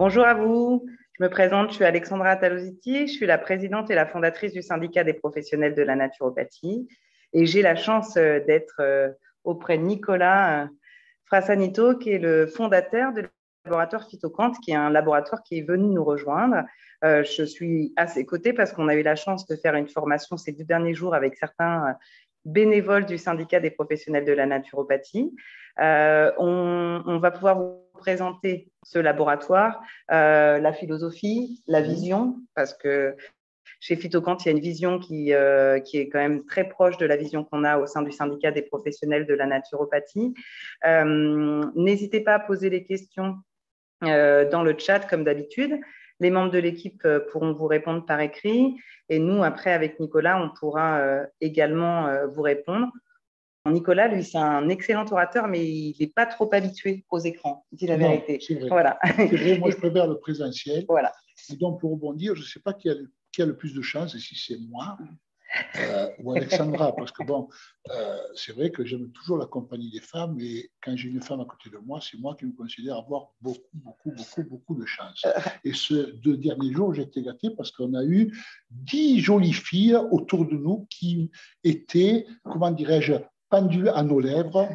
Bonjour à vous, je me présente, je suis Alexandra Talositi, je suis la présidente et la fondatrice du syndicat des professionnels de la naturopathie et j'ai la chance d'être auprès de Nicolas Frassanito, qui est le fondateur du laboratoire Phytocante, qui est un laboratoire qui est venu nous rejoindre. Je suis à ses côtés parce qu'on a eu la chance de faire une formation ces 2 derniers jours avec certains bénévoles du syndicat des professionnels de la naturopathie. On va pouvoir vous présenter ce laboratoire, la philosophie, la vision, parce que chez Phytocante, il y a une vision qui est quand même très proche de la vision qu'on a au sein du syndicat des professionnels de la naturopathie. N'hésitez pas à poser les questions dans le chat, comme d'habitude. Les membres de l'équipe pourront vous répondre par écrit. Et nous, après, avec Nicolas, on pourra également vous répondre. Nicolas, lui, c'est un excellent orateur, mais il n'est pas trop habitué aux écrans, dit la vérité. C'est vrai. Voilà. C'est vrai, moi, je préfère le présentiel. Voilà. Et donc, pour rebondir, je ne sais pas qui a le plus de chance, et si c'est moi ou Alexandra, parce que bon, c'est vrai que j'aime toujours la compagnie des femmes, et quand j'ai une femme à côté de moi, c'est moi qui me considère avoir beaucoup de chance. Et ces 2 derniers jours, j'ai été gâté parce qu'on a eu 10 jolies filles autour de nous qui étaient, comment dirais-je, pendues à nos lèvres.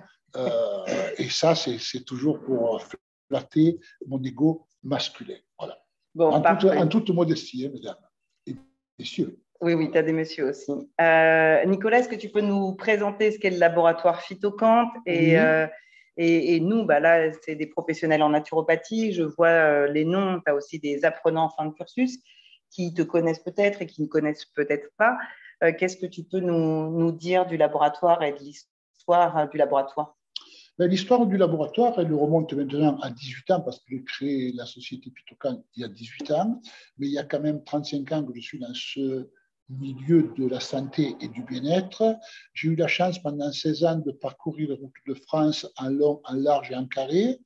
Et ça, c'est toujours pour flatter mon ego masculin. Voilà. Bon, en toute modestie, mesdames et messieurs. Oui, tu as des messieurs aussi. Nicolas, est-ce que tu peux nous présenter ce qu'est le laboratoire Phytocante et nous, là, c'est des professionnels en naturopathie. Je vois les noms, tu as aussi des apprenants en fin de cursus qui te connaissent peut-être et qui ne connaissent peut-être pas. Qu'est-ce que tu peux nous dire du laboratoire et de l'histoire du laboratoire? L'histoire du laboratoire, elle remonte maintenant à 18 ans parce que j'ai créé la société Phytocante il y a 18 ans, mais il y a quand même 35 ans que je suis dans ce milieu de la santé et du bien-être. J'ai eu la chance pendant 16 ans de parcourir les routes de France en long, en large et en carré.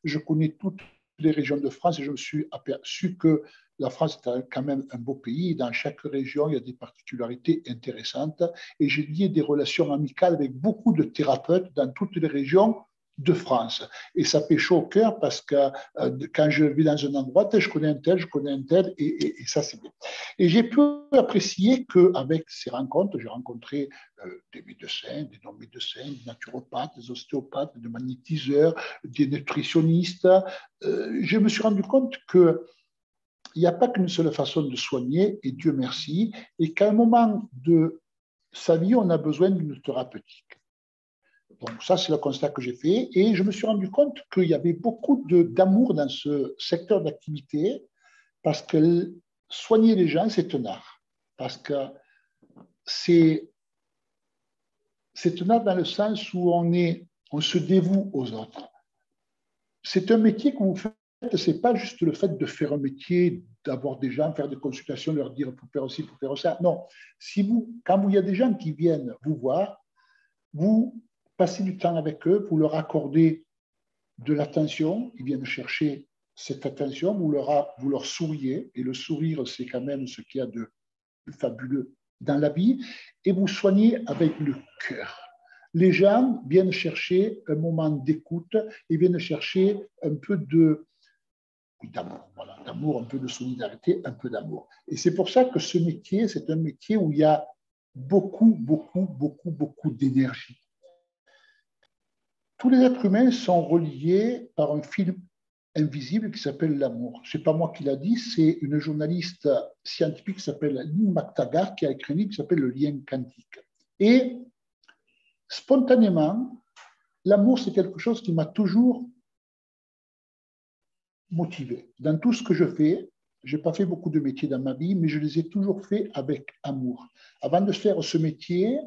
Je connais toutes les régions de France et je me suis aperçu que la France est quand même un beau pays. Dans chaque région, il y a des particularités intéressantes. Et j'ai lié des relations amicales avec beaucoup de thérapeutes dans toutes les régions de France. Et ça pêche au cœur parce que quand je vis dans un endroit, je connais un tel, et ça, c'est bien. Et j'ai pu apprécier qu'avec ces rencontres, j'ai rencontré des médecins, des non-médecins, des naturopathes, des ostéopathes, des magnétiseurs, des nutritionnistes. Je me suis rendu compte que il n'y a pas qu'une seule façon de soigner, et Dieu merci, et qu'à un moment de sa vie, on a besoin d'une thérapeutique. Donc ça, c'est le constat que j'ai fait, et je me suis rendu compte qu'il y avait beaucoup d'amour dans ce secteur d'activité, parce que soigner les gens, c'est un art, parce que c'est un art dans le sens où on se dévoue aux autres. C'est un métier que vous faites. Ce n'est pas juste le fait de faire un métier, d'avoir des gens, faire des consultations, leur dire il faut faire aussi, il faut faire ça. Non, quand il y a des gens qui viennent vous voir, vous passez du temps avec eux, vous leur accordez de l'attention, ils viennent chercher cette attention, vous leur souriez, et le sourire, c'est quand même ce qu'il y a de fabuleux dans la vie, et vous soignez avec le cœur. Les gens viennent chercher un moment d'écoute, et viennent chercher un peu d'amour, voilà, d'amour, un peu de solidarité, un peu d'amour. Et c'est pour ça que ce métier, c'est un métier où il y a beaucoup d'énergie. Tous les êtres humains sont reliés par un fil invisible qui s'appelle l'amour. Ce n'est pas moi qui l'a dit, c'est une journaliste scientifique qui s'appelle Lynn McTaggart qui a écrit un livre qui s'appelle Le lien quantique. Et spontanément, l'amour, c'est quelque chose qui m'a toujours motivé. Dans tout ce que je fais, je n'ai pas fait beaucoup de métiers dans ma vie, mais je les ai toujours faits avec amour. Avant de faire ce métier,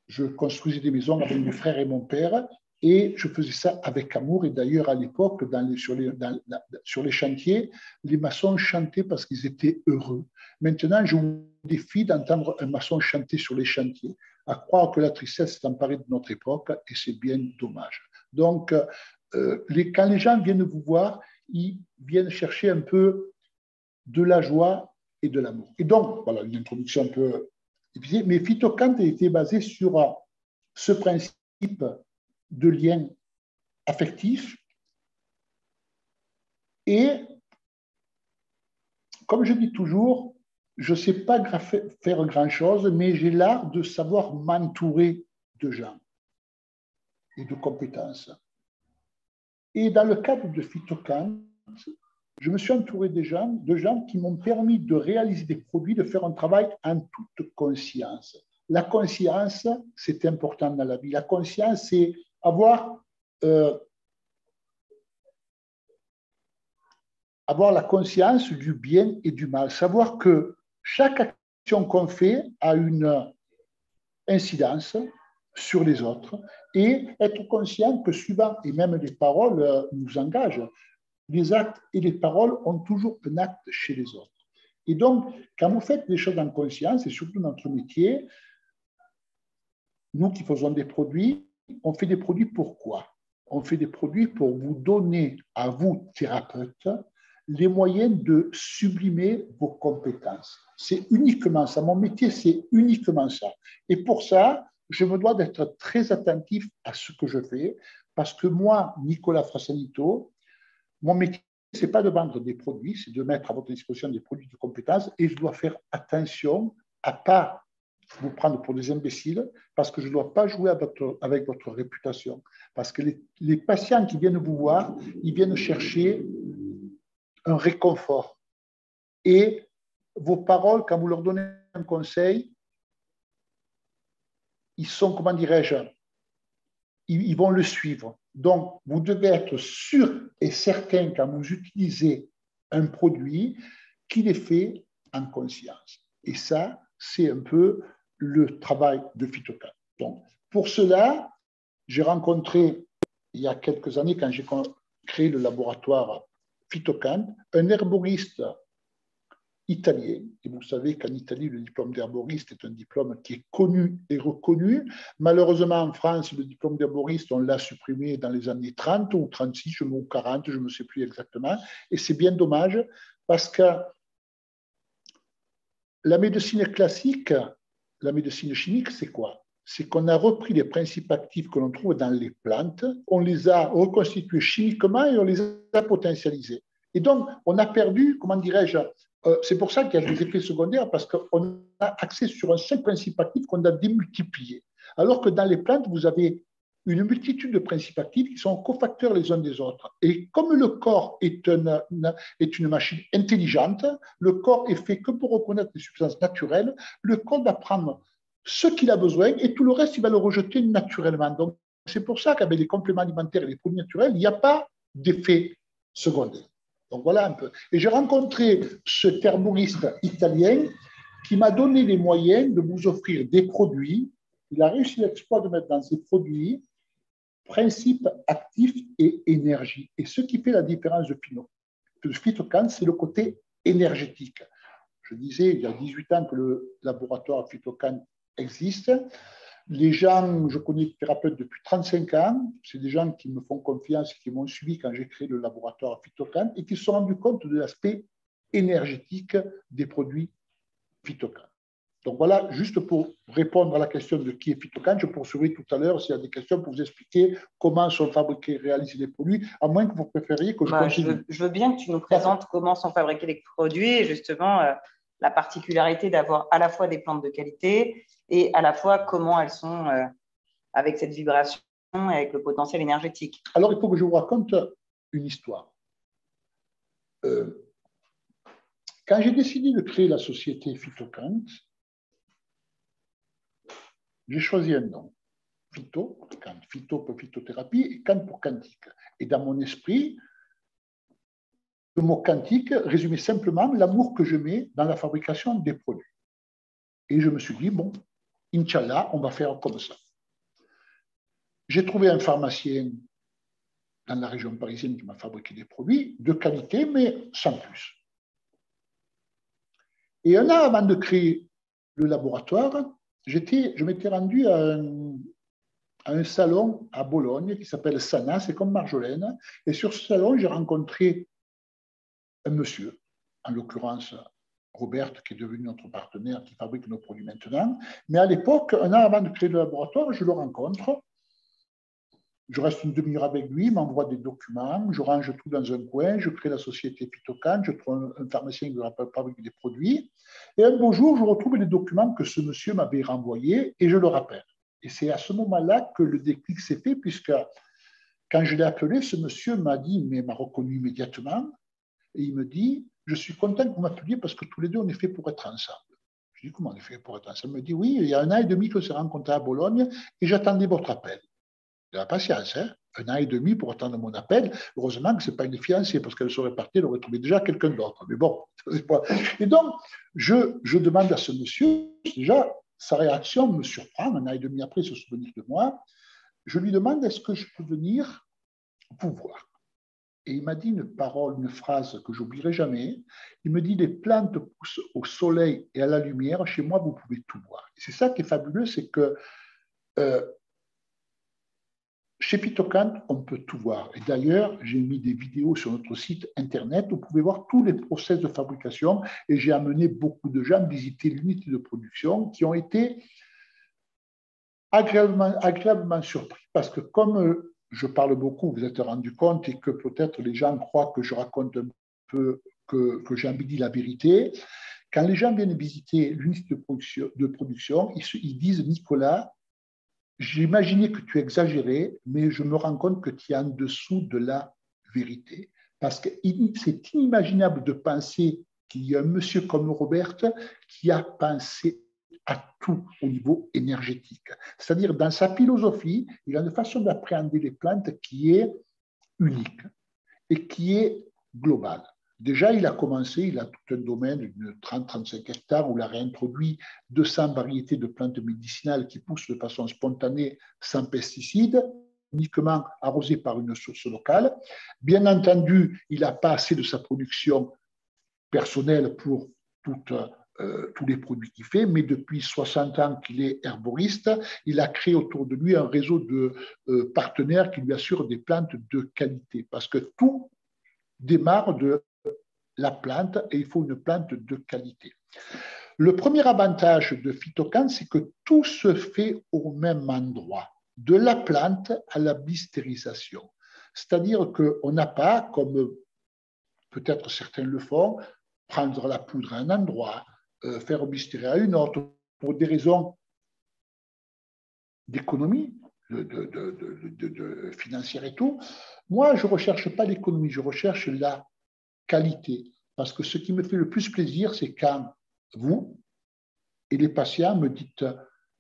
je construisais des maisons avec mes frères et mon père, et je faisais ça avec amour. Et d'ailleurs, à l'époque, sur les chantiers, les maçons chantaient parce qu'ils étaient heureux. Maintenant, je vous défie d'entendre un maçon chanter sur les chantiers, à croire que la tristesse s'est emparée de notre époque, et c'est bien dommage. Donc, quand les gens viennent vous voir, ils viennent chercher un peu de la joie et de l'amour. Et donc, voilà une introduction un peu difficile, mais Phytocante a été basé sur ce principe de lien affectif, et comme je dis toujours, je ne sais pas faire grand-chose, mais j'ai l'art de savoir m'entourer de gens et de compétences. Et dans le cadre de Phytocan, je me suis entouré de gens qui m'ont permis de réaliser des produits, de faire un travail en toute conscience. La conscience, c'est important dans la vie. La conscience, c'est avoir la conscience du bien et du mal. Savoir que chaque action qu'on fait a une incidence sur les autres et être conscient que suivant, et même les paroles nous engagent, les actes et les paroles ont toujours un acte chez les autres. Et donc, quand vous faites des choses en conscience, et surtout notre métier, nous qui faisons des produits, on fait des produits pourquoi? On fait des produits pour vous donner, à vous, thérapeutes, les moyens de sublimer vos compétences. C'est uniquement ça. Mon métier, c'est uniquement ça. Et pour ça, je me dois d'être très attentif à ce que je fais, parce que moi, Nicolas Frassanito, mon métier, ce n'est pas de vendre des produits, c'est de mettre à votre disposition des produits de compétences, et je dois faire attention à ne pas vous prendre pour des imbéciles, parce que je ne dois pas jouer avec votre réputation. Parce que les patients qui viennent vous voir, ils viennent chercher un réconfort. Et vos paroles, quand vous leur donnez un conseil, ils sont, comment dirais-je, ils vont le suivre. Donc, vous devez être sûr et certain quand vous utilisez un produit qu'il est fait en conscience. Et ça, c'est un peu le travail de Phytocan. Donc, pour cela, j'ai rencontré, il y a quelques années, quand j'ai créé le laboratoire Phytocan, un herboriste italien. Et vous savez qu'en Italie, le diplôme d'herboriste est un diplôme qui est connu et reconnu. Malheureusement, en France, le diplôme d'herboriste, on l'a supprimé dans les années 30 ou 36 ou 40, je ne sais plus exactement. Et c'est bien dommage parce que la médecine classique, la médecine chimique, c'est quoi? C'est qu'on a repris les principes actifs que l'on trouve dans les plantes, on les a reconstitués chimiquement et on les a potentialisés. Et donc, on a perdu, comment dirais-je, c'est pour ça qu'il y a des effets secondaires, parce qu'on a accès sur un seul principe actif qu'on a démultiplié. Alors que dans les plantes, vous avez une multitude de principes actifs qui sont cofacteurs les uns des autres. Et comme le corps est une machine intelligente, le corps est fait que pour reconnaître les substances naturelles, le corps va prendre ce qu'il a besoin et tout le reste, il va le rejeter naturellement. Donc, c'est pour ça qu'avec les compléments alimentaires et les produits naturels, il n'y a pas d'effet secondaire. Donc, voilà un peu. Et j'ai rencontré ce herboriste italien qui m'a donné les moyens de vous offrir des produits. Il a réussi l'exploit de mettre dans ses produits principes actifs et énergie. Et ce qui fait la différence de Phytocan, c'est le côté énergétique. Je disais, il y a 18 ans que le laboratoire Phytocan existe. Les gens, je connais des thérapeutes depuis 35 ans, c'est des gens qui me font confiance et qui m'ont suivi quand j'ai créé le laboratoire Phytocan et qui se sont rendus compte de l'aspect énergétique des produits Phytocan. Donc voilà, juste pour répondre à la question de qui est Phytocan, je poursuivrai tout à l'heure s'il y a des questions pour vous expliquer comment sont fabriqués et réalisés les produits, à moins que vous préfériez que je continue. Je veux bien que tu nous présentes comment sont fabriqués les produits et justement la particularité d'avoir à la fois des plantes de qualité et à la fois comment elles sont avec cette vibration et avec le potentiel énergétique. Alors, il faut que je vous raconte une histoire. Quand j'ai décidé de créer la société Phytocan, j'ai choisi un nom. Phyto pour phytothérapie et Can pour quantique. Et dans mon esprit, le mot quantique résumait simplement l'amour que je mets dans la fabrication des produits. Et je me suis dit, bon, Inch'Allah, on va faire comme ça. J'ai trouvé un pharmacien dans la région parisienne qui m'a fabriqué des produits de qualité, mais sans plus. Et un an avant de créer le laboratoire, je m'étais rendu à un salon à Bologne qui s'appelle Sana, c'est comme Marjolaine. Et sur ce salon, j'ai rencontré un monsieur, en l'occurrence Robert, qui est devenu notre partenaire, qui fabrique nos produits maintenant. Mais à l'époque, un an avant de créer le laboratoire, je le rencontre. Je reste une demi-heure avec lui, il m'envoie des documents, je range tout dans un coin, je crée la société Phytocan, je trouve un pharmacien qui va fabriquer des produits. Et un beau jour, je retrouve les documents que ce monsieur m'avait renvoyés et je le rappelle. Et c'est à ce moment-là que le déclic s'est fait, puisque quand je l'ai appelé, ce monsieur m'a dit, mais m'a reconnu immédiatement, et il me dit, je suis content que vous m'appeliez parce que tous les deux, on est fait pour être ensemble. Je dis, comment on est fait pour être ensemble? Il me dit, oui, il y a 1 an et demi qu'on s'est rencontrés à Bologne et j'attendais votre appel. De la patience, hein? 1 an et demi pour attendre mon appel. Heureusement que ce n'est pas une fiancée, parce qu'elle serait partie, elle aurait trouvé déjà quelqu'un d'autre. Mais bon, c'est pas... Et donc, je demande à ce monsieur, déjà, sa réaction me surprend. 1 an et demi après, se souvenir de moi. Je lui demande, est-ce que je peux venir vous voir? Et il m'a dit une parole, une phrase que j'oublierai jamais. Il me dit, les plantes poussent au soleil et à la lumière. Chez moi, vous pouvez tout voir. Et c'est ça qui est fabuleux, c'est que chez Phytocan, on peut tout voir. Et d'ailleurs, j'ai mis des vidéos sur notre site internet où vous pouvez voir tous les process de fabrication. Et j'ai amené beaucoup de gens visiter l'unité de production qui ont été agréablement surpris. Parce que comme je parle beaucoup, vous êtes rendu compte, et que peut-être les gens croient que je raconte un peu, que j'embellis la vérité, quand les gens viennent visiter l'unité de production, ils disent, Nicolas, j'imaginais que tu exagérais, mais je me rends compte que tu es en dessous de la vérité. Parce que c'est inimaginable de penser qu'il y a un monsieur comme Robert qui a pensé à tout au niveau énergétique. C'est-à-dire, dans sa philosophie, il a une façon d'appréhender les plantes qui est unique et qui est globale. Déjà, il a commencé, il a tout un domaine de 30-35 hectares où il a réintroduit 200 variétés de plantes médicinales qui poussent de façon spontanée, sans pesticides, uniquement arrosées par une source locale. Bien entendu, il n'a pas assez de sa production personnelle pour tous les produits qu'il fait, mais depuis 60 ans qu'il est herboriste, il a créé autour de lui un réseau de partenaires qui lui assurent des plantes de qualité, parce que tout démarre de la plante et il faut une plante de qualité. Le premier avantage de Phytocan, c'est que tout se fait au même endroit, de la plante à la bistérisation. C'est-à-dire qu'on n'a pas, comme peut-être certains le font, prendre la poudre à un endroit, faire bistérer à une autre, pour des raisons d'économie, financière et tout. Moi, je ne recherche pas l'économie, je recherche la qualité. Parce que ce qui me fait le plus plaisir, c'est quand vous et les patients me dites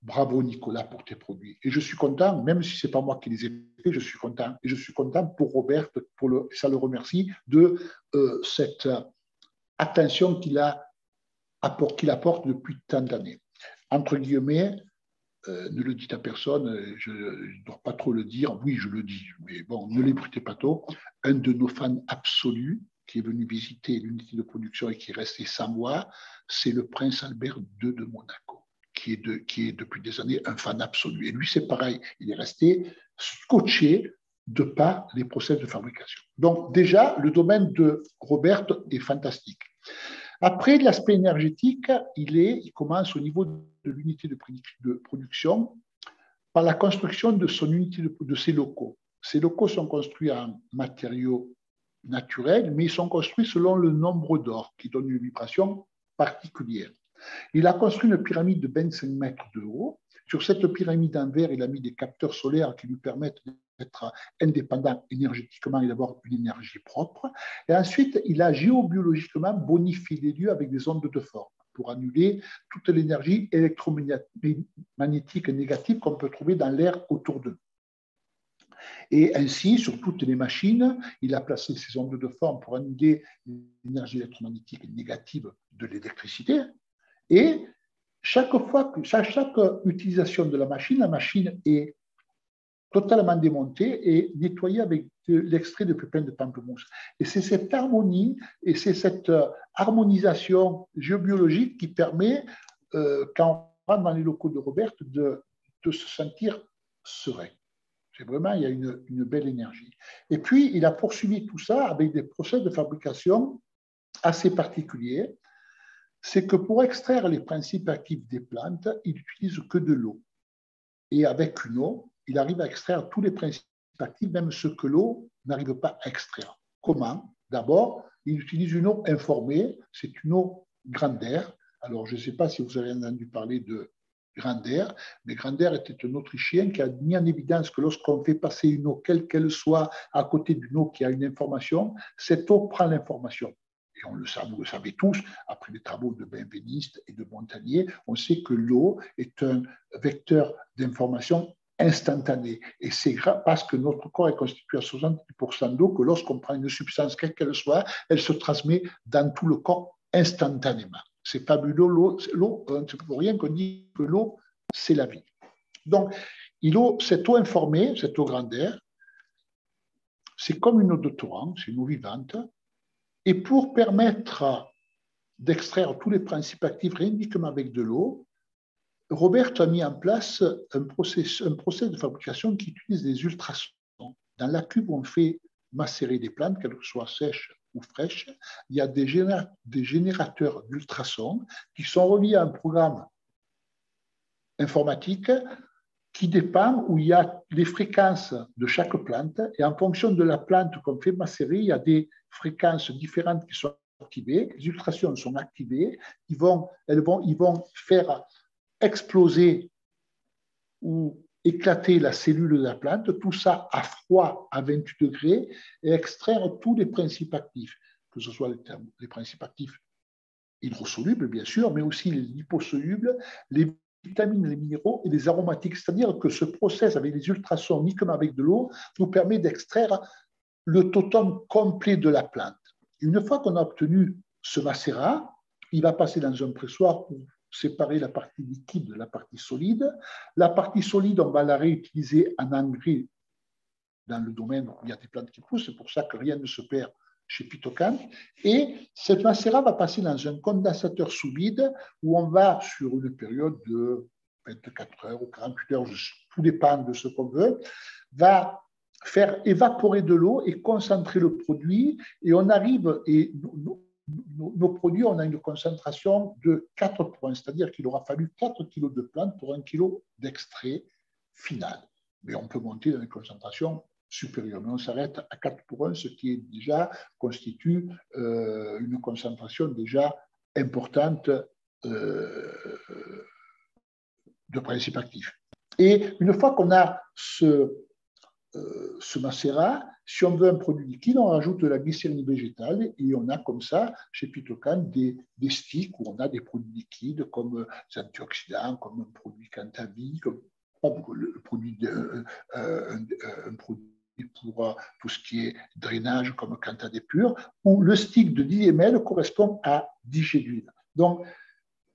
bravo Nicolas pour tes produits. Et je suis content, même si ce n'est pas moi qui les ai faits, je suis content. Et je suis content pour Robert, ça le remercie, de cette attention qu'il apporte depuis tant d'années. Entre guillemets, ne le dites à personne, je ne dois pas trop le dire, oui je le dis, mais bon, ne l'écoutez pas trop, un de nos fans absolus, qui est venu visiter l'unité de production et qui est resté 100 mois, c'est le prince Albert II de Monaco, qui est depuis des années un fan absolu. Et lui, c'est pareil, il est resté scotché de par les process de fabrication. Donc déjà, le domaine de Robert est fantastique. Après, l'aspect énergétique, il commence au niveau de l'unité de production par la construction de son unité de ses locaux. Ces locaux sont construits en matériaux naturels, mais ils sont construits selon le nombre d'or, qui donne une vibration particulière. Il a construit une pyramide de 25 mètres de haut. Sur cette pyramide en verre, il a mis des capteurs solaires qui lui permettent d'être indépendant énergétiquement et d'avoir une énergie propre. Et ensuite, il a géobiologiquement bonifié les lieux avec des ondes de forme pour annuler toute l'énergie électromagnétique négative qu'on peut trouver dans l'air autour de nous. Et ainsi, sur toutes les machines, il a placé ces ondes de forme pour annuler l'énergie électromagnétique négative de l'électricité. Et chaque utilisation de la machine est totalement démontée et nettoyée avec l'extrait de pépins de pamplemousse. Et c'est cette harmonie et c'est cette harmonisation géobiologique qui permet, quand on rentre dans les locaux de Robert, de se sentir serein. C'est vraiment, il y a une belle énergie. Et puis, il a poursuivi tout ça avec des process de fabrication assez particuliers. C'est que pour extraire les principes actifs des plantes, il n'utilise que de l'eau. Et avec une eau, il arrive à extraire tous les principes principes actifs, même ceux que l'eau n'arrive pas à extraire. Comment? D'abord, il utilise une eau informée, c'est une eau Grander. Alors, je ne sais pas si vous avez entendu parler de Grander, mais Grander était un Autrichien qui a mis en évidence que lorsqu'on fait passer une eau, quelle qu'elle soit, à côté d'une eau qui a une information, cette eau prend l'information. Et on le sait, vous le savez tous, après les travaux de benvenistes et de Montagnier, on sait que l'eau est un vecteur d'information instantané. Et c'est parce que notre corps est constitué à 70% d'eau que lorsqu'on prend une substance, quelle qu'elle soit, elle se transmet dans tout le corps instantanément. C'est fabuleux, l'eau, c'est pour rien qu'on dit que l'eau, c'est la vie. Donc, cette eau informée, cette eau Grander, c'est comme une eau de torrent, c'est une eau vivante. Et pour permettre d'extraire tous les principes actifs uniquement avec de l'eau, Robert a mis en place un process de fabrication qui utilise des ultrasons. Dans la cuve où on fait macérer des plantes, qu'elles soient sèches ou fraîches, il y a des générateurs d'ultrasons qui sont reliés à un programme informatique qui dépend où il y a les fréquences de chaque plante. Et en fonction de la plante qu'on fait macérer, il y a des fréquences différentes qui sont activées. Les ultrasons sont activées. Ils vont faire exploser ou éclater la cellule de la plante, tout ça à froid à 28 degrés, et extraire tous les principes actifs, que ce soit les principes actifs hydrosolubles, bien sûr, mais aussi les liposolubles, les vitamines, les minéraux et les aromatiques. C'est-à-dire que ce process avec les ultrasons, uniquement avec de l'eau, nous permet d'extraire le totum complet de la plante. Une fois qu'on a obtenu ce macérat, il va passer dans un pressoir pour séparer la partie liquide de la partie solide. La partie solide, on va la réutiliser en engrais dans le domaine où il y a des plantes qui poussent. C'est pour ça que rien ne se perd chez Phytocan. Et cette macérat va passer dans un condensateur sous vide où on va, sur une période de 24 heures ou 48 heures, tout dépend de ce qu'on veut, va faire évaporer de l'eau et concentrer le produit. Et on arrive, et nos produits, on a une concentration de 4 pour 1, c'est-à-dire qu'il aura fallu 4 kg de plantes pour 1 kg d'extrait final. Mais on peut monter dans une concentration supérieure. Mais on s'arrête à 4 pour 1, ce qui est déjà constitue une concentration déjà importante de principes actifs. Et une fois qu'on a ce macérat, si on veut un produit liquide, on rajoute de la glycérine végétale et on a comme ça, chez Phytocan, des sticks où on a des produits liquides comme des antioxydants, comme un produit Cantavi, comme un produit pour tout ce qui est drainage comme Cantadépure, où le stick de 10 ml correspond à 10 gélules. Donc,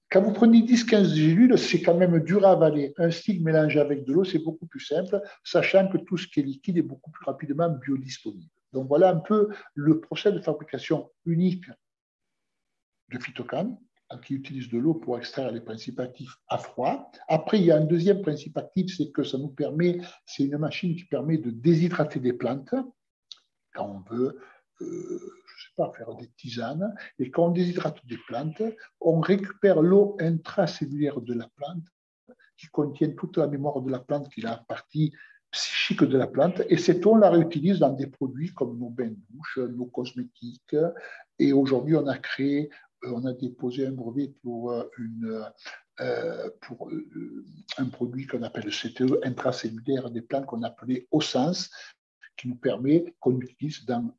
quand vous prenez 10-15 gélules, c'est quand même dur à avaler. Un stick mélangé avec de l'eau, c'est beaucoup plus simple, sachant que tout ce qui est liquide est beaucoup plus rapidement biodisponible. Donc voilà un peu le procès de fabrication unique de Phytocan, qui utilise de l'eau pour extraire les principes actifs à froid. Après, il y a un deuxième principe actif, c'est que ça nous permet, c'est une machine qui permet de déshydrater des plantes quand on veut. Je ne sais pas, faire des tisanes. Et quand on déshydrate des plantes, on récupère l'eau intracellulaire de la plante qui contient toute la mémoire de la plante, qui est la partie psychique de la plante. Et cette eau, on la réutilise dans des produits comme nos bains de bouche, nos cosmétiques. Et aujourd'hui, on a déposé un brevet pour un produit qu'on appelle le CTE intracellulaire des plantes qu'on appelait Osens, qui nous permet, qu'on utilise dans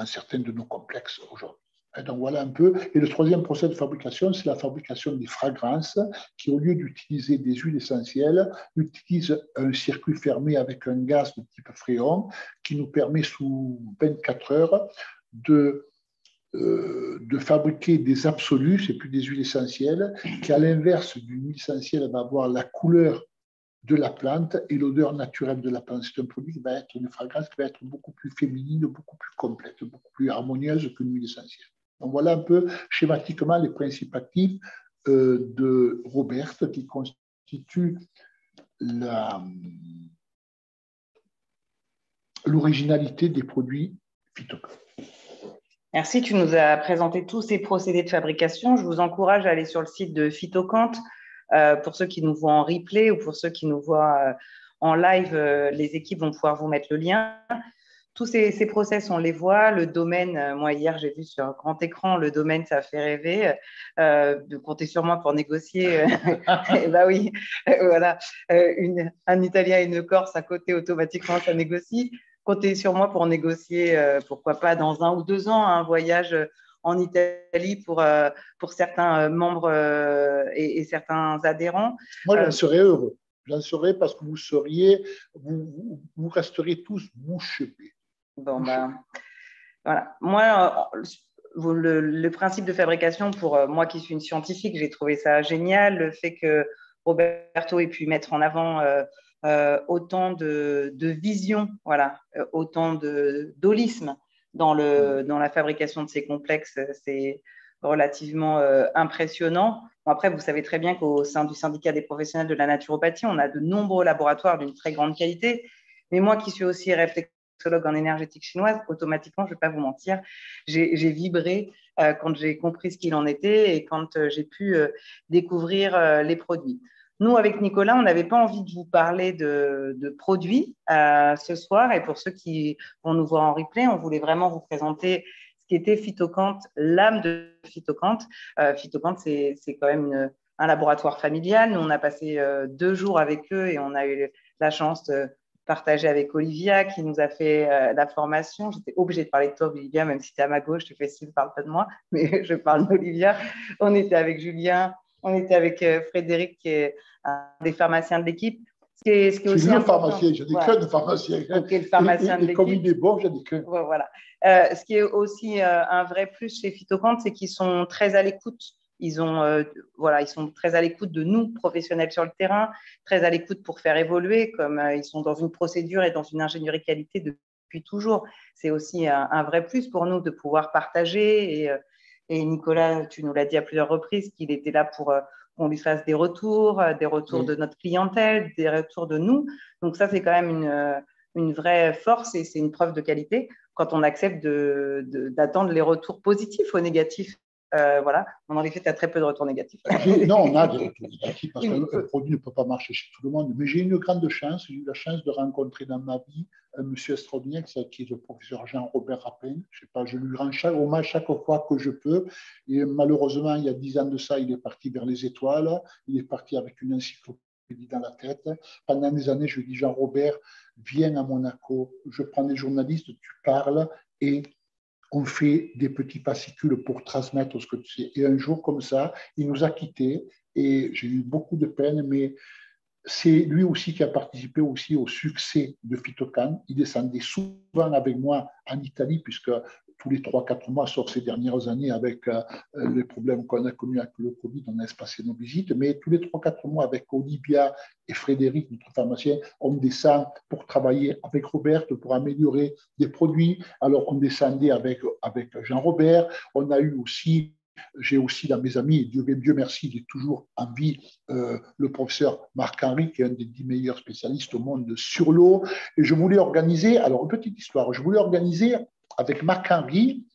certains de nos complexes aujourd'hui. Et donc voilà un peu. Et le troisième procès de fabrication, c'est la fabrication des fragrances, qui au lieu d'utiliser des huiles essentielles, utilise un circuit fermé avec un gaz de type fréon, qui nous permet sous 24 heures de fabriquer des absolus, c'est plus des huiles essentielles, qui à l'inverse d'une huile essentielle va avoir la couleur de la plante et l'odeur naturelle de la plante. C'est un produit qui va être une fragrance qui va être beaucoup plus féminine, beaucoup plus complète, beaucoup plus harmonieuse qu'une huile essentielle. Donc voilà un peu schématiquement les principes actifs de Robert, qui constituent l'originalité des produits Phytocan. Merci, tu nous as présenté tous ces procédés de fabrication. Je vous encourage à aller sur le site de Phytocan pour ceux qui nous voient en replay ou pour ceux qui nous voient en live, les équipes vont pouvoir vous mettre le lien. Tous ces process, on les voit. Le domaine, moi, hier, j'ai vu sur un grand écran, le domaine, ça fait rêver. De compter sur moi pour négocier. Bah oui, voilà. Un Italien et une Corse à côté, automatiquement, ça négocie. Comptez sur moi pour négocier, pourquoi pas dans 1 ou 2 ans, un voyage en Italie pour certains membres et certains adhérents. Moi, j'en serais heureux. J'en serais parce que vous resterez tous bouche bée. Bon, ben, voilà. Moi, le principe de fabrication, pour moi qui suis une scientifique, j'ai trouvé ça génial. Le fait que Roberto ait pu mettre en avant autant de vision, voilà, autant d'holisme dans la fabrication de ces complexes, c'est relativement impressionnant. Bon, après, vous savez très bien qu'au sein du syndicat des professionnels de la naturopathie, on a de nombreux laboratoires d'une très grande qualité. Mais moi qui suis aussi réflexologue en énergétique chinoise, automatiquement, je ne vais pas vous mentir, j'ai vibré quand j'ai compris ce qu'il en était et quand j'ai pu découvrir les produits. Nous, avec Nicolas, on n'avait pas envie de vous parler de produits ce soir. Et pour ceux qui vont nous voir en replay, on voulait vraiment vous présenter ce qu'était Phytocant, l'âme de Phytocant. Phytocant, c'est quand même un laboratoire familial. Nous, on a passé 2 jours avec eux et on a eu la chance de partager avec Olivia qui nous a fait la formation. J'étais obligée de parler de toi, Olivia, même si tu es à ma gauche. Je fais si je parle pas de moi, mais je parle d'Olivia. On était avec Julien, on était avec Frédéric qui est un des pharmaciens de l'équipe. Ce qui est aussi le pharmacien, j'ai des voilà. que de pharmacien. Okay, le pharmacien de et comme il est bon, j'ai des que. Ouais, voilà. Ce qui est aussi un vrai plus chez Phytocant, c'est qu'ils sont très à l'écoute. Ils sont très à l'écoute de nous, professionnels sur le terrain, très à l'écoute pour faire évoluer, comme ils sont dans une procédure et dans une ingénierie qualité depuis toujours. C'est aussi un vrai plus pour nous de pouvoir partager. Et Nicolas, tu nous l'as dit à plusieurs reprises, qu'il était là pour qu'on lui fasse des retours de notre clientèle, des retours de nous. Donc ça, c'est quand même une vraie force et c'est une preuve de qualité quand on accepte d'attendre les retours positifs ou négatifs. Voilà, en effet, tu as très peu de retours négatifs. Non, on a des retours négatifs parce qu'un produit ne peut pas marcher chez tout le monde. Mais j'ai une grande chance, j'ai eu la chance de rencontrer dans ma vie un monsieur extraordinaire qui est le professeur Jean-Robert Rapin. Je sais pas, je lui rends hommage chaque fois que je peux. Et malheureusement, il y a 10 ans de ça, il est parti vers les étoiles. Il est parti avec une encyclopédie dans la tête. Pendant des années, je lui dis, Jean-Robert, viens à Monaco, je prends des journalistes, tu parles et on fait des petits fascicules pour transmettre ce que tu sais. Et un jour, comme ça, il nous a quittés et j'ai eu beaucoup de peine, mais c'est lui aussi qui a participé aussi au succès de Phytocant. Il descendait souvent avec moi en Italie, puisque tous les 3-4 mois, sauf ces dernières années, avec les problèmes qu'on a connus avec le Covid, on a espacé nos visites, mais tous les 3-4 mois, avec Olivia et Frédéric, notre pharmacien, on descend pour travailler avec Robert, pour améliorer des produits. Alors, on descendait avec Jean-Robert. On a eu aussi j'ai aussi dans mes amis, et Dieu merci, il est toujours en vie, le professeur Marc-Henri, qui est un des 10 meilleurs spécialistes au monde sur l'eau. Et je voulais organiser, alors une petite histoire, je voulais organiser avec Marc-Henri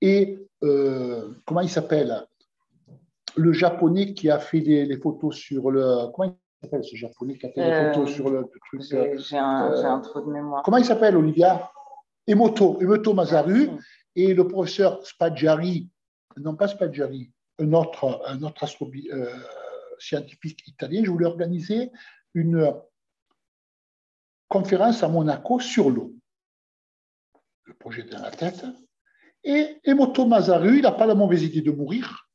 et comment il s'appelle, le japonais qui a fait les photos sur le... Comment il s'appelle ce japonais qui a fait les photos sur le truc? J'ai un trou de mémoire. Comment il s'appelle, Olivia? Emoto Masaru. Et le professeur Spaggiari, non pas Spaggiari, un autre scientifique italien, je voulais organiser une conférence à Monaco sur l'eau. Le projet est dans la tête. Et Emoto Masaru, il n'a pas la mauvaise idée de mourir.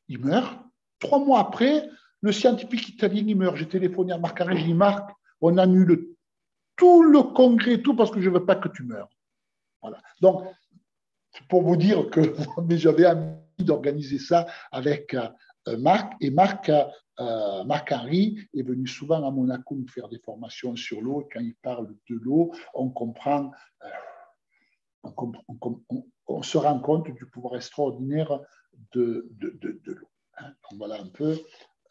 Il meurt. 3 mois après, le scientifique italien, il meurt. J'ai téléphoné à Marc-Henri, j'ai dit, Marc, on annule tout le congrès, tout parce que je ne veux pas que tu meurs. Voilà. Donc, pour vous dire que j'avais envie d'organiser ça avec Marc. Et Marc-Henri est venu souvent à Monaco nous faire des formations sur l'eau. Et quand il parle de l'eau, on comprend, on se rend compte du pouvoir extraordinaire de l'eau. Donc voilà un peu.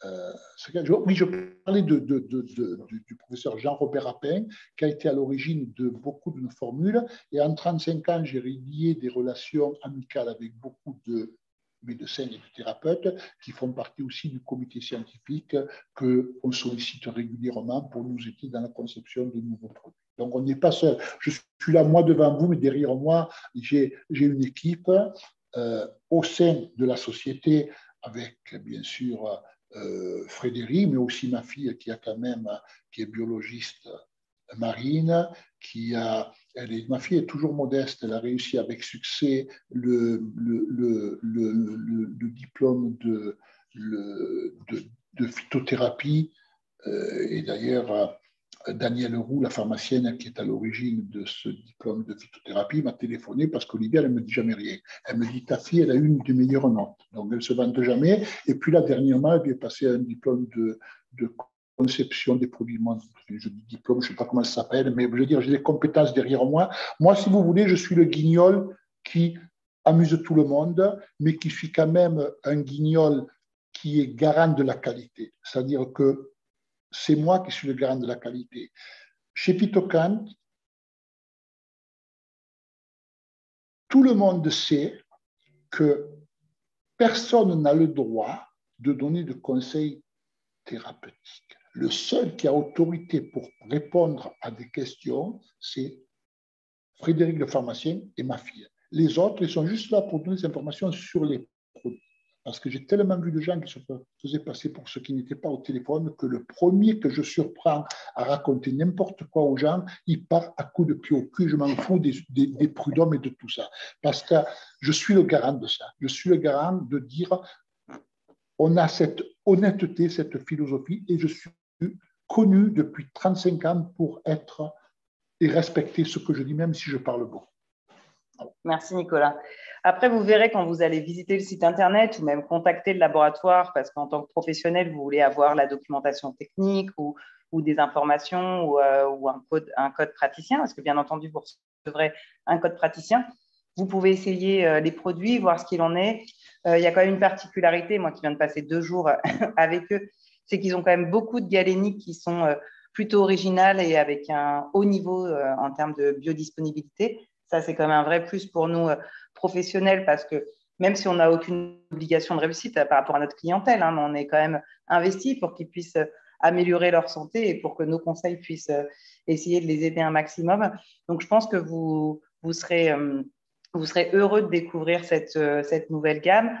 Oui, je parlais du professeur Jean-Robert Rapin, qui a été à l'origine de beaucoup de nos formules. Et en 35 ans, j'ai lié des relations amicales avec beaucoup de médecins et de thérapeutes qui font partie aussi du comité scientifique qu'on sollicite régulièrement pour nous aider dans la conception de nouveaux produits. Donc, on n'est pas seul. Je suis là, moi, devant vous, mais derrière moi, j'ai une équipe au sein de la société avec, bien sûr, Frédéric, mais aussi ma fille qui est biologiste marine, ma fille est toujours modeste, elle a réussi avec succès le diplôme de phytothérapie. Et d'ailleurs, Danielle Roux, la pharmacienne qui est à l'origine de ce diplôme de phytothérapie, m'a téléphoné parce qu'Olivia, elle ne me dit jamais rien. Elle me dit, ta fille, elle a eu une des meilleures notes. Donc, elle ne se vante jamais. Et puis là, dernièrement, elle lui est passée un diplôme de conception des produits. Je dis diplôme, je ne sais pas comment ça s'appelle, mais je veux dire, j'ai des compétences derrière moi. Moi, si vous voulez, je suis le guignol qui amuse tout le monde, mais qui suis quand même un guignol qui est garant de la qualité. C'est-à-dire que c'est moi qui suis le garant de la qualité. Chez Phytocan, tout le monde sait que personne n'a le droit de donner de conseils thérapeutiques. Le seul qui a autorité pour répondre à des questions, c'est Frédéric le pharmacien et ma fille. Les autres, ils sont juste là pour donner des informations sur les produits. Parce que j'ai tellement vu de gens qui se faisaient passer pour ceux qui n'étaient pas au téléphone que le premier que je surprends à raconter n'importe quoi aux gens, il part à coups de pied au cul. Je m'en fous des prud'hommes et de tout ça. Parce que je suis le garant de ça. Je suis le garant de dire on a cette honnêteté, cette philosophie, et je suis connu depuis 35 ans pour être et respecter ce que je dis, même si je parle beaucoup. Merci Nicolas. Après, vous verrez quand vous allez visiter le site internet ou même contacter le laboratoire, parce qu'en tant que professionnel, vous voulez avoir la documentation technique ou des informations ou un code praticien, parce que bien entendu, vous recevrez un code praticien. Vous pouvez essayer les produits, voir ce qu'il en est. Il y a quand même une particularité, moi qui viens de passer 2 jours avec eux, c'est qu'ils ont quand même beaucoup de galéniques qui sont plutôt originales et avec un haut niveau en termes de biodisponibilité. Ça, c'est quand même un vrai plus pour nous professionnels parce que même si on n'a aucune obligation de réussite par rapport à notre clientèle, hein, mais on est quand même investi pour qu'ils puissent améliorer leur santé et pour que nos conseils puissent essayer de les aider un maximum. Donc, je pense que vous serez heureux de découvrir cette nouvelle gamme.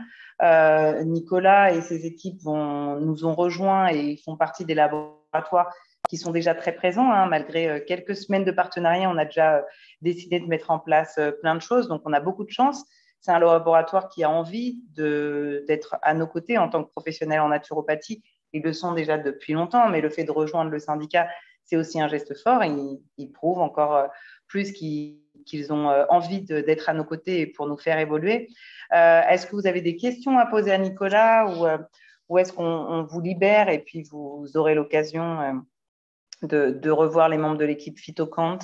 Nicolas et ses équipes nous ont rejoints et ils font partie des laboratoires qui sont déjà très présents. Hein. Malgré quelques semaines de partenariat, on a déjà décidé de mettre en place plein de choses. Donc, on a beaucoup de chance. C'est un laboratoire qui a envie d'être à nos côtés en tant que professionnel en naturopathie. Ils le sont déjà depuis longtemps, mais le fait de rejoindre le syndicat, c'est aussi un geste fort. Ils prouvent encore plus qu'ils ont envie d'être à nos côtés et pour nous faire évoluer. Est-ce que vous avez des questions à poser à Nicolas ou est-ce qu'on vous libère et puis vous aurez l'occasion de revoir les membres de l'équipe Phytocant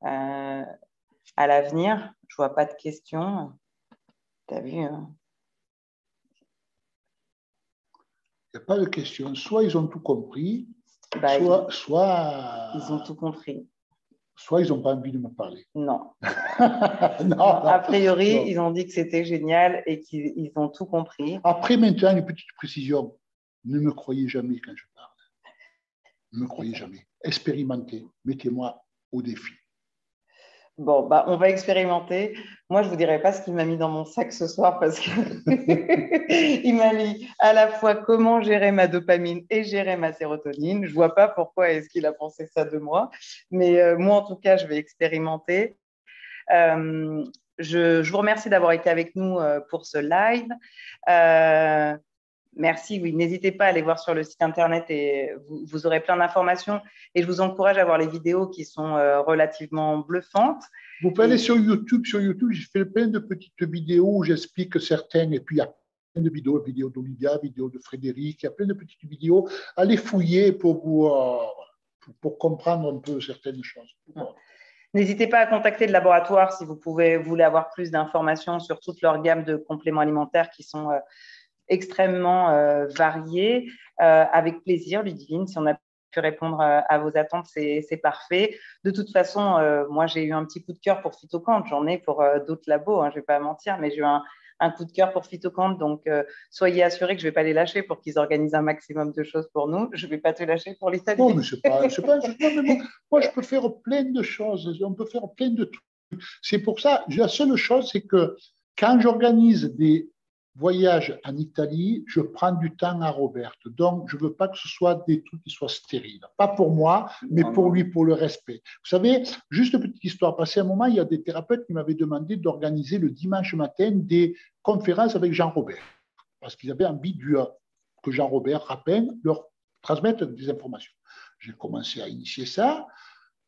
à l'avenir? Je ne vois pas de questions. Tu as vu Il n'y a pas de questions. Soit ils ont tout compris, soit ils ont tout compris. Soit ils n'ont pas envie de me parler. Non. non, a priori, non. Ils ont dit que c'était génial et qu'ils ont tout compris. Après, maintenant, une petite précision. Ne me croyez jamais quand je parle. Ne me croyez jamais. Expérimentez. Mettez-moi au défi. Bon, on va expérimenter. Moi, je ne vous dirai pas ce qu'il m'a mis dans mon sac ce soir parce qu'il m'a mis à la fois comment gérer ma dopamine et gérer ma sérotonine. Je ne vois pas pourquoi est-ce qu'il a pensé ça de moi. Mais moi, en tout cas, je vais expérimenter. Je vous remercie d'avoir été avec nous pour ce live. Merci, oui. N'hésitez pas à aller voir sur le site internet et vous aurez plein d'informations. Et je vous encourage à voir les vidéos qui sont relativement bluffantes. Vous pouvez aller sur YouTube. Sur YouTube, j'ai fait plein de petites vidéos où j'explique certaines. Et puis, il y a plein de vidéos d'Olivia, vidéos de Frédéric. Il y a plein de petites vidéos. Allez fouiller pour comprendre un peu certaines choses. N'hésitez pas à contacter le laboratoire si vous voulez avoir plus d'informations sur toute leur gamme de compléments alimentaires qui sont extrêmement variés. Avec plaisir, Ludivine, si on a pu répondre à vos attentes, c'est parfait. De toute façon, moi, j'ai eu un petit coup de cœur pour Phytocant. J'en ai pour d'autres labos, hein, je ne vais pas mentir, mais j'ai eu un un coup de cœur pour Phytoquant. Donc, soyez assurés que je ne vais pas les lâcher pour qu'ils organisent un maximum de choses pour nous. Je ne vais pas te lâcher pour l'Italie. Non, mais moi, je peux faire plein de choses. On peut faire plein de trucs. C'est pour ça, la seule chose, c'est que quand j'organise des voyages en Italie, je prends du temps à Robert. Donc, je ne veux pas que ce soit des trucs qui soient stériles. Pas pour moi, mais pour lui, pour le respect. Vous savez, juste une petite histoire. Passé un moment, il y a des thérapeutes qui m'avaient demandé d'organiser le dimanche matin des conférences avec Jean-Robert. Parce qu'ils avaient envie que Jean-Robert rappelle, leur transmettre des informations. J'ai commencé à initier ça.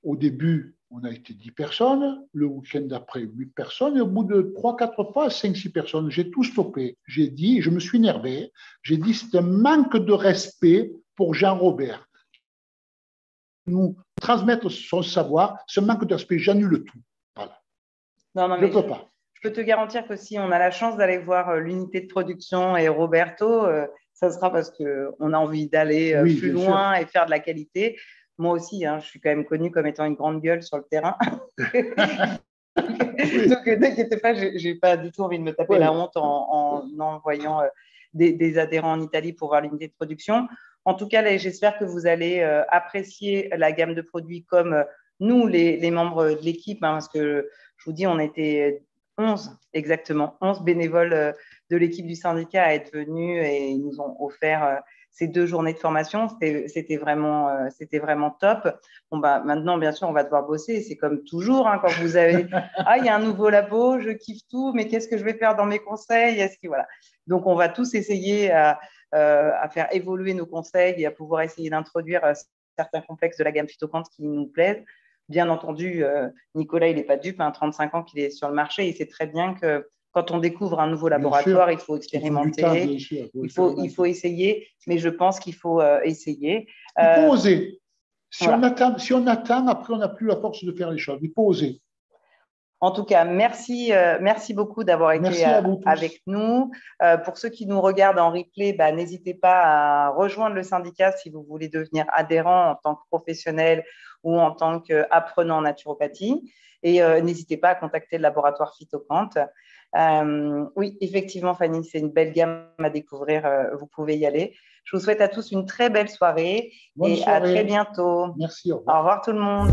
Au début, on a été 10 personnes. Le week-end d'après, 8 personnes. Et au bout de 3-4 fois, 5-6 personnes. J'ai tout stoppé. J'ai dit, je me suis énervé. J'ai dit, c'est un manque de respect pour Jean-Robert. Nous transmettre son savoir, ce manque de respect, j'annule tout. Voilà. Non, je ne peux pas. Je peux te garantir que si on a la chance d'aller voir l'unité de production et Roberto, ça sera parce qu'on a envie d'aller plus loin et faire de la qualité. Moi aussi, hein, je suis quand même connue comme étant une grande gueule sur le terrain. Donc, ne t'inquiète pas, je n'ai pas du tout envie de me taper la honte en envoyant des adhérents en Italie pour voir l'unité de production. En tout cas, j'espère que vous allez apprécier la gamme de produits comme nous, les membres de l'équipe, hein, parce que je vous dis, on était 11 bénévoles de l'équipe du syndicat à être venus et ils nous ont offert ces 2 journées de formation. C'était vraiment top. Bon, maintenant, bien sûr, on va devoir bosser. C'est comme toujours, hein, quand vous avez « Ah, il y a un nouveau labo, je kiffe tout, mais qu'est-ce que je vais faire dans mes conseils ?» Voilà. Donc, on va tous essayer à faire évoluer nos conseils et à pouvoir essayer d'introduire certains complexes de la gamme Phytoquant qui nous plaisent. Bien entendu, Nicolas, il n'est pas dupe, 35 ans qu'il est sur le marché. Il sait très bien que quand on découvre un nouveau laboratoire, il faut expérimenter, il faut essayer, mais je pense qu'il faut essayer. Il faut oser. Si on attend, après, on n'a plus la force de faire les choses. Il faut oser. En tout cas, merci beaucoup d'avoir été avec nous. Pour ceux qui nous regardent en replay, n'hésitez pas à rejoindre le syndicat si vous voulez devenir adhérent en tant que professionnel ou en tant qu'apprenant en naturopathie. Et n'hésitez pas à contacter le laboratoire Phytoquant. Oui, effectivement, Fanny, c'est une belle gamme à découvrir. Vous pouvez y aller. Je vous souhaite à tous une très belle soirée. Bonne soirée. À très bientôt. Merci. Au revoir. Au revoir tout le monde.